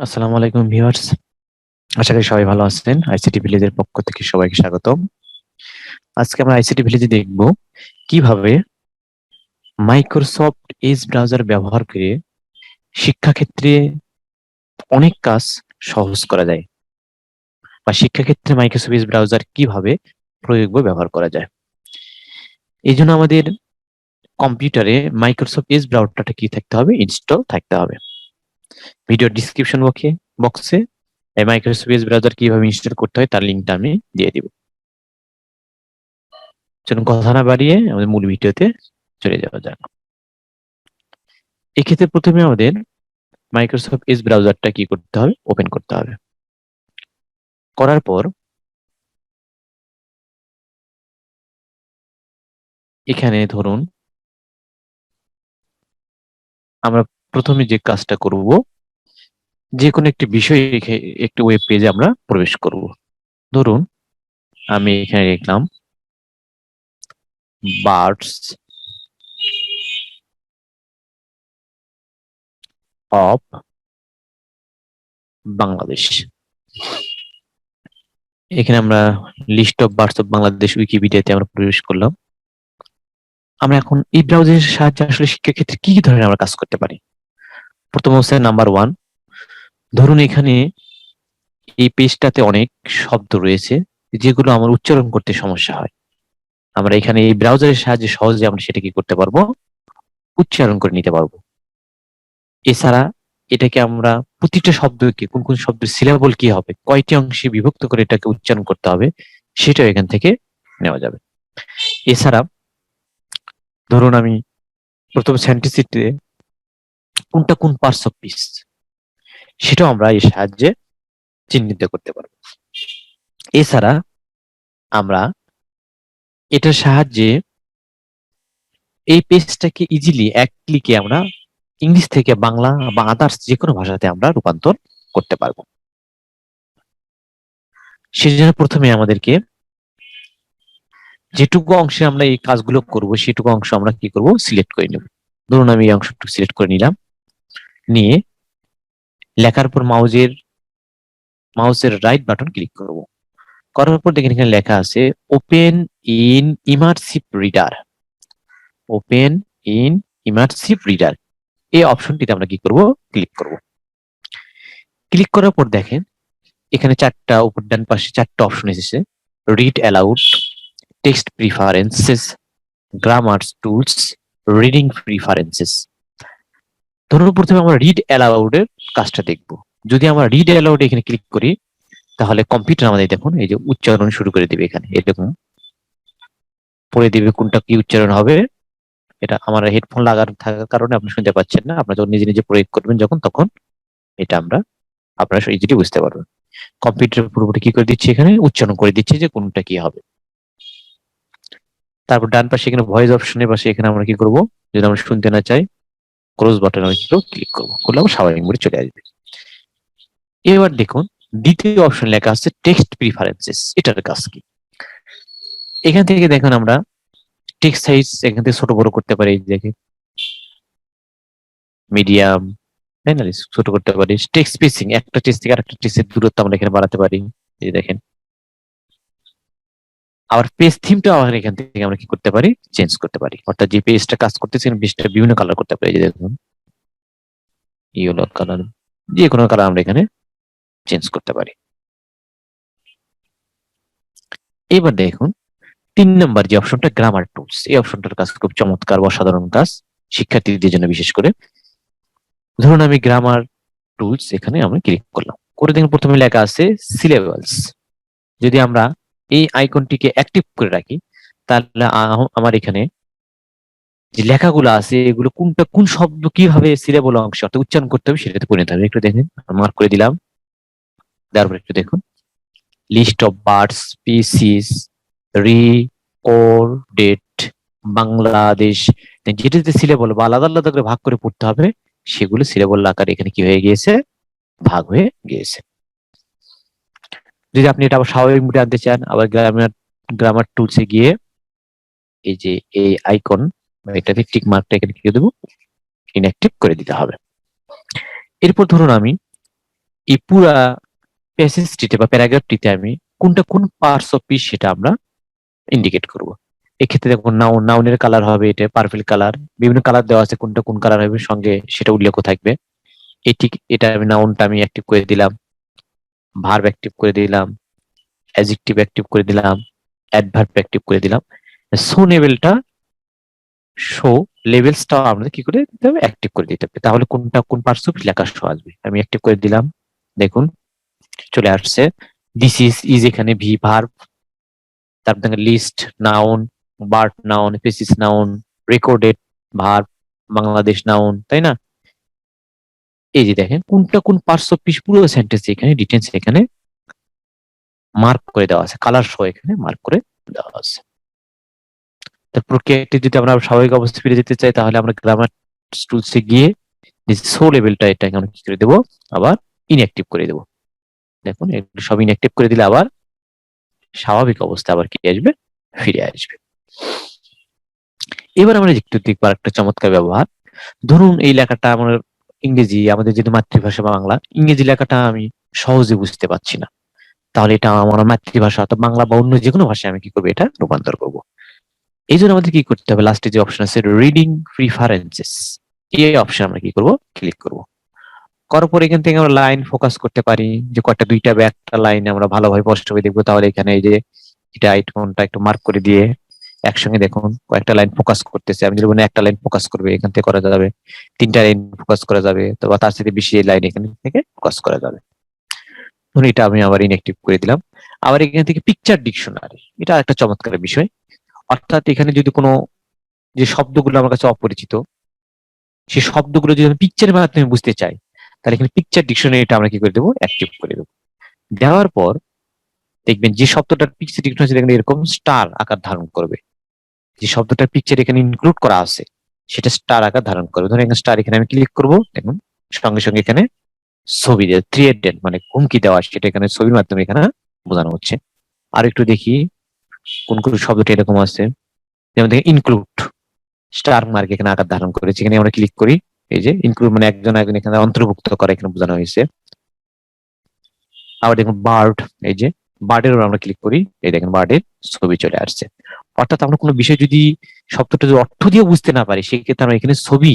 আসসালামু আলাইকুম ভিউয়ার্স, আশা করি সবাই ভালো আছেন। আইসিটি ভিলেজের পক্ষ থেকে সবাইকে স্বাগতম। আজকে আমরা আইসিটি ভিলেজে দেখব কিভাবে মাইক্রোসফট এজ ব্রাউজার ব্যবহার করে শিক্ষাক্ষেত্রে অনেক কাজ সহজ করা যায়, বা শিক্ষাক্ষেত্রে মাইক্রোসফট এজ ব্রাউজার কিভাবে প্রয়োগ বা ব্যবহার করা যায়। এই জন্য আমাদের কম্পিউটারে মাইক্রোসফট এজ ব্রাউজারটা কি থাকতে হবে, ইনস্টল থাকতে হবে। ভিডিও ডিসক্রিপশন বক্সে এই মাইক্রোসফট এজ ব্রাউজার কিভাবে ইনস্টল করতে হয় তার লিঙ্কটা আমি দিয়ে দিব। চলুন কথা না বাড়িয়ে আমাদের মূল ভিডিওতে চলে যাওয়া যাক। এক্ষেত্রে প্রথমে আমাদের মাইক্রোসফট এজ ব্রাউজারটা কি করতে হবে, ওপেন করতে হবে। করার পর এখানে ধরুন আমরা প্রথমে যে কাজটা করব, যে কোনো একটি বিষয় একটি ওয়েব পেজে আমরা প্রবেশ করব। ধরুন আমি এখানে লিখলাম বার্ডস অফ বাংলাদেশ। এখানে আমরা list of birds of Bangladesh উইকিপিডিয়াতে আমরা প্রবেশ করলাম। আমরা এখন এই ব্রাউজারের সাহায্যে আসলে শিক্ষাক্ষেত্রে কি কি ধরনের আমরা কাজ করতে পারি। প্রথম হচ্ছে নাম্বার 1, ধরুন এখানে এই পেজটাতে অনেক শব্দ রয়েছে যেগুলো আমার উচ্চারণ করতে সমস্যা হয়। আমরা এখানে এই ব্রাউজারের সাহায্যে সহজে আমরা সেটা কি করতে পারবো, উচ্চারণ করে নিতে পারবো। এছাড়া এটাকে আমরা প্রতিটা শব্দকে কোন কোন শব্দের সিলাবল কি হবে, কয়টি অংশে বিভক্ত করে এটাকে উচ্চারণ করতে হবে, সেটাও এখান থেকে নেওয়া যাবে। এছাড়া ধরুন আমি প্রথম সেন্টেন্সে কোনটা কোন পার্টস অফ স্পিচ, সেটাও আমরা এই সাহায্যে চিহ্নিত করতে পারবো। এছাড়া আমরা এটার সাহায্যে এই পেজটাকে ইজিলি এক ক্লিকে আমরা ইংলিশ থেকে বাংলা বা আদার্স যে কোনো ভাষাতে আমরা রূপান্তর করতে পারবো। সেজন্য প্রথমে আমাদেরকে যেটুকু অংশে আমরা এই কাজগুলো করব সেটুকু অংশ আমরা কি করব, সিলেক্ট করে নেব। ধরুন আমি এই অংশটুকু সিলেক্ট করে নিলাম, নিয়ে লেখার পর মাউসের রাইট বাটন ক্লিক করব। করার পর দেখেন এখানে লেখা আছে open in immersive reader. Open in immersive reader, এই অপশনটিতে আমরা কি করব, ক্লিক করব। ক্লিক করার পর দেখেন এখানে চারটা, উপর ডান পাশে চারটা অপশন এসেছে। Read aloud, text preferences, grammar tools, reading preferences. ধরুন প্রথমে আমরা রিড অ্যালাউড এর কাজটা দেখব। যদি আমরা রিড অ্যালাউড এখানে ক্লিক করি তাহলে কম্পিউটার আমাদের দেখুন এই যে উচ্চারণ শুরু করে দিবে। এখানে এরকম পড়ে দিবে কোনটা কি উচ্চারণ হবে। এটা আমার হেডফোন লাগানো থাকার কারণে আপনি শুনতে পাচ্ছেন না। আপনারা যখন নিজে নিজে প্রয়োগ করবেন তখন এটা আপনারা ইজিলি বুঝতে পারবেন। কম্পিউটার পুরোপুরি কি করে দিচ্ছে, এখানে উচ্চারণ করে দিচ্ছে যে কোনটা কি হবে। তারপর ডান পাশে এখানে ভয়েস অপশনের পাশে এখানে আমরা কি করব, যদি আমরা শুনতে না চাই ক্লোজ বাটন আমি ক্লিক করবো, করলে আমরা স্বাভাবিক মোডে চলে আসবে। এবার দেখুন দ্বিতীয় অপশন লেখা আছে টেক্সট প্রিফারেন্সেস। এটার কাজ কি, এখান থেকে দেখুন আমরা টেক্সট সাইজ এখান থেকে ছোট বড় করতে পারি। দেখে মিডিয়াম, তাই না, ছোট করতে পারি। টেক্সট স্পেসিং, একটা টেক্সট থেকে আরেকটা টেক্সটের দূরত্ব আমরা এখানে বাড়াতে পারি। এই যে দেখেন। আবার পেজ থিমটা আবার এখান থেকে আমরা কি করতে পারি, চেঞ্জ করতে পারি। অর্থাৎ যে পেজটা কাজ করতেছে পেজটা বিভিন্ন কালার করতে পারি। এই যে দেখুন ইয়েলো কালার, যে কোনো কালার আমরা এখানে চেঞ্জ করতে পারি। এবার দেখুন 3 নম্বর যে অপশনটা গ্রামার টুলস, এই অপশনটার কাজ খুব চমৎকার, অসাধারণ কাজ শিক্ষার্থীদের জন্য বিশেষ করে। ধরুন আমি গ্রামার টুলস এখানে আমরা ক্লিক করলাম, করে দেখুন প্রথমে লেখা আছে সিলেবাস। যদি আমরা এই আইকনটিকে অ্যাক্টিভ করে রাখি তাহলে আমার এখানে যে লেখাগুলো আছে এগুলো কোনটা কোন শব্দ কিভাবে সিলেবল অংশে অর্থাৎ উচ্চারণ করতে হবে সেটাতে পরিণত হবে। একটু দেখেন, মার্ক করে দিলাম। তারপর একটু দেখুন list of birds species recorded Bangladesh, যেটাতে সিলেবল বা আলাদা আলাদা করে ভাগ করে পড়তে হবে সেগুলো সিলেবল আকারে এখানে কি হয়ে গিয়েছে, ভাগ হয়ে গিয়েছে। যদি আপনি এটা আবার স্বাভাবিক মোডে আনতে চান, আবার গ্রামার টুলসে গিয়ে এই যে এই আইকন এটাতে টিক মার্কটা এখানে কি দেবো, ইনঅ্যাক্টিভ করে দিতে হবে। এরপর ধরুন আমি এই পুরা প্যাসেজটিতে বা প্যারাগ্রাফটিতে আমি কোনটা কোন পার্টস অফ স্পিচ সেটা আমরা ইন্ডিকেট করব। এক্ষেত্রে দেখুন নাউনের কালার হবে এটা পার্পল কালার, বিভিন্ন কালার দেওয়া আছে, কোনটা কোন কালার হবে সঙ্গে সেটা উল্লেখ থাকবে। এটা আমি নাউনটা আমি অ্যাক্টিভ করে দিলাম, ভার্ব অ্যাক্টিভ করে দিলাম, অ্যাডজেক্টিভ অ্যাক্টিভ করে দিলাম, অ্যাডভার্ব অ্যাক্টিভ করে দিলাম। শো লেভেলসটাও আমাদের কি করে দিতে হবে, অ্যাক্টিভ করে দিতে হবে। তাহলে কোনটা কোন পার্টস অফ লেখা শো আসবে। আমি অ্যাক্টিভ করে দিলাম, দেখুন চলে আসছে। দিস ইজ এখানে ভি ভার্ব, তারপর দেখেন লিস্ট নাউন, বার্ড নাউন, পেসিস noun, recorded verb, Bangladesh noun, তাই না? এই যে দেখেন কোনটা কোন পার্টস অফ স্পিচ পুরো সেন্টেন্স এখানে ডিটেলস এখানে মার্ক করে দেওয়া আছে, কালার সহ এখানে মার্ক করে দেওয়া আছে। তার প্রক্রিয়াটি যদি আমরা স্বাভাবিক অবস্থায় ফিরে যেতে চাই তাহলে আমরা গ্রামার টুলসে গিয়ে যে শো লেভেলটা এটাকে আমরা কি করে দেবো, আবার ইনঅ্যাক্টিভ করে দেবো। দেখুন এগুলো সব ইনঅ্যাক্টিভ করে দিলে আবার স্বাভাবিক অবস্থা আবার কি আসবে, ফিরে আসবে। এবার আমরা একটু দেখবো একটা চমৎকার ব্যবহার। ধরুন এই লেখাটা আমার ইংরেজি, আমাদের যেহেতু মাতৃভাষা বাংলা, ইংরেজি লেখাটা আমি সহজে বুঝতে পারছি না, তাহলে এটা আমার মাতৃভাষা অর্থাৎ বাংলা বা অন্য যে কোনো ভাষায় আমি কি করবো, এটা রূপান্তর করবো। এই জন্য আমাদের কি করতে হবে, লাস্টে যে অপশন আছে রিডিং প্রিফারেন্সেস, এই অপশন আমরা কি করব, ক্লিক করব। করার পর এখান থেকে আমরা লাইন ফোকাস করতে পারি, যে কয়টা দুইটা বা একটা লাইন আমরা ভালোভাবে স্পষ্টভাবে দেখবো। তাহলে এখানে এই যে এটা আইকনটা একটু মার্ক করে দিয়ে একসঙ্গে দেখুন কয়েকটা লাইন ফোকাস করতেছে। আমি যদি বলি একটা লাইন ফোকাস করবে, এখান থেকে করা যাবে। তিনটা লাইন ফোকাস করা যাবে, তো বা তার সাথে বেশি লাইন এখান থেকে ফোকাস করা যাবে। ধরুন এটা আমি আবার ইনঅ্যাক্টিভ করে দিলাম। আবার এখান থেকে পিকচার ডিকশনারি, এটা একটা চমৎকার বিষয়। অর্থাৎ এখানে যদি কোনো যে শব্দগুলো আমার কাছে অপরিচিত, সেই শব্দগুলো যদি আমি পিকচারের মাধ্যমে বুঝতে চাই, তাহলে এখানে পিকচার ডিকশনারিটা আমরা কি করে দেবো, অ্যাক্টিভ করে দেবো। দেওয়ার পর দেখবেন যে শব্দটার পিকচার ডিকশনারি এখানে এরকম স্টার আকার ধারণ করবে। যে শব্দটার পিকচার এখানে ইনক্লুড করা আছে সেটা স্টার আকার ধারণ করবে। ধরুন এখানে স্টার, এখানে আমি ক্লিক করবো, দেখুন সঙ্গে সঙ্গে এখানে ছবি দেওয়া, থ্রিহেডেড মানে হুমকি দেওয়া, সেটা এখানে ছবির মাধ্যমে এখানে বোঝানো হচ্ছে। আর একটু দেখি কোন কোন শব্দটা এরকম আছে, যেমন দেখেন ইনক্লুড, স্টার মার্ক এখানে আকার ধারণ করেছে। এখানে আমরা ক্লিক করি, এই যে ইনক্লুড মানে একজন একজন এখানে অন্তর্ভুক্ত করা এখানে বোঝানো হয়েছে। আবার দেখুন বার্ড, এই যে বার্ডের উপর আমরা ক্লিক করি, এই দেখেন বার্ডের ছবি চলে আসছে। অর্থাৎ আমরা কোনো বিষয় যদি শব্দটা যদি অর্থ দিয়ে বুঝতে না পারি, সেক্ষেত্রে আমরা এখানে ছবি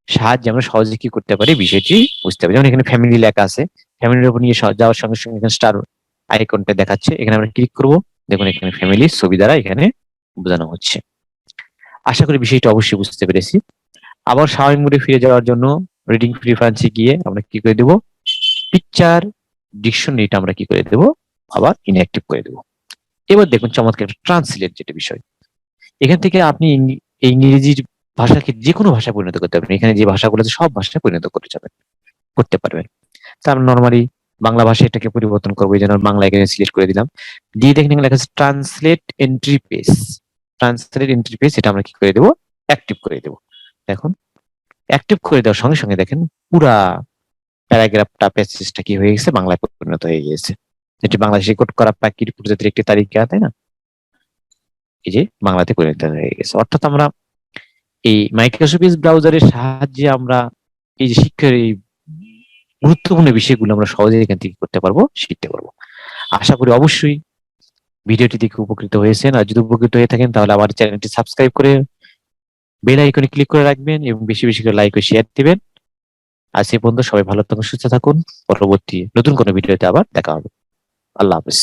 সাহায্যে আমরা সহজে কি করতে পারি, বিষয়টি বুঝতে পারি। যেমন এখানে ফ্যামিলি লেখা আছে, ফ্যামিলির উপর নিয়ে যাওয়ার সঙ্গে সঙ্গে এখানে স্টার আইকনটা দেখাচ্ছে, এখানে আমরা ক্লিক করব, দেখুন এখানে ফ্যামিলির ছবি দ্বারা এখানে বোঝানো হচ্ছে। আশা করি বিষয়টা অবশ্যই বুঝতে পেরেছি। আবার স্বাভাবিক মোডে ফিরে যাওয়ার জন্য রিডিং প্রিফারেন্সে গিয়ে আমরা কি করে দেব, পিকচার ডিকশনারিটা আমরা কি করে দেব, আবার ইনঅ্যাক্টিভ করে দেব। এবার দেখুন চমৎকার ট্রান্সলেট যেটা বিষয়, এখান থেকে আপনি এই ইংরেজির ভাষাকে যে কোনো ভাষায় পরিণত করতে পারবেন। এখানে যে ভাষাগুলো আছে সব ভাষায় পরিণত করতে পারবেন। তা আমরা নর্মালি বাংলা ভাষায় এটাকে পরিবর্তন করবো, এই জন্য বাংলা এখানে সিলেক্ট করে দিলাম। দিয়ে দেখেন এখানে লেখা আছে translate entry page. Translate entry page এটা আমরা কি করে দেবো, অ্যাক্টিভ করে দেবো। দেখুন অ্যাক্টিভ করে দেওয়ার সঙ্গে সঙ্গে দেখেন পুরা প্যারাগ্রাফটা প্যাসেজটা কি হয়ে গেছে, বাংলায় পরিণত হয়ে গিয়েছে। যেটি বাংলাদেশে রেকর্ড করা প্রাকৃতিক প্রজাতির একটি তালিকা, তাই না? এই যে বাংলাতে পরিণত হয়ে গেছে। অর্থাৎ আমরা এই মাইক্রোসফট ব্রাউজারের সাহায্যে আমরা এই যে শিক্ষার এই গুরুত্বপূর্ণ বিষয়গুলো আমরা সহজে এখান থেকে করতে পারবো, শিখতে পারবো। আশা করি অবশ্যই ভিডিওটি দেখে উপকৃত হয়েছেন। আর যদি উপকৃত হয়ে থাকেন তাহলে আমার চ্যানেলটি সাবস্ক্রাইব করে বেল আইকনে ক্লিক করে রাখবেন এবং বেশি বেশি করে লাইক ও শেয়ার দিবেন। আজ এই পর্যন্ত, সবাই ভালো থাকুন, সুস্থ থাকুন। পরবর্তী নতুন কোনো ভিডিওতে আবার দেখা হবে। আল্লাহ হাফেজ।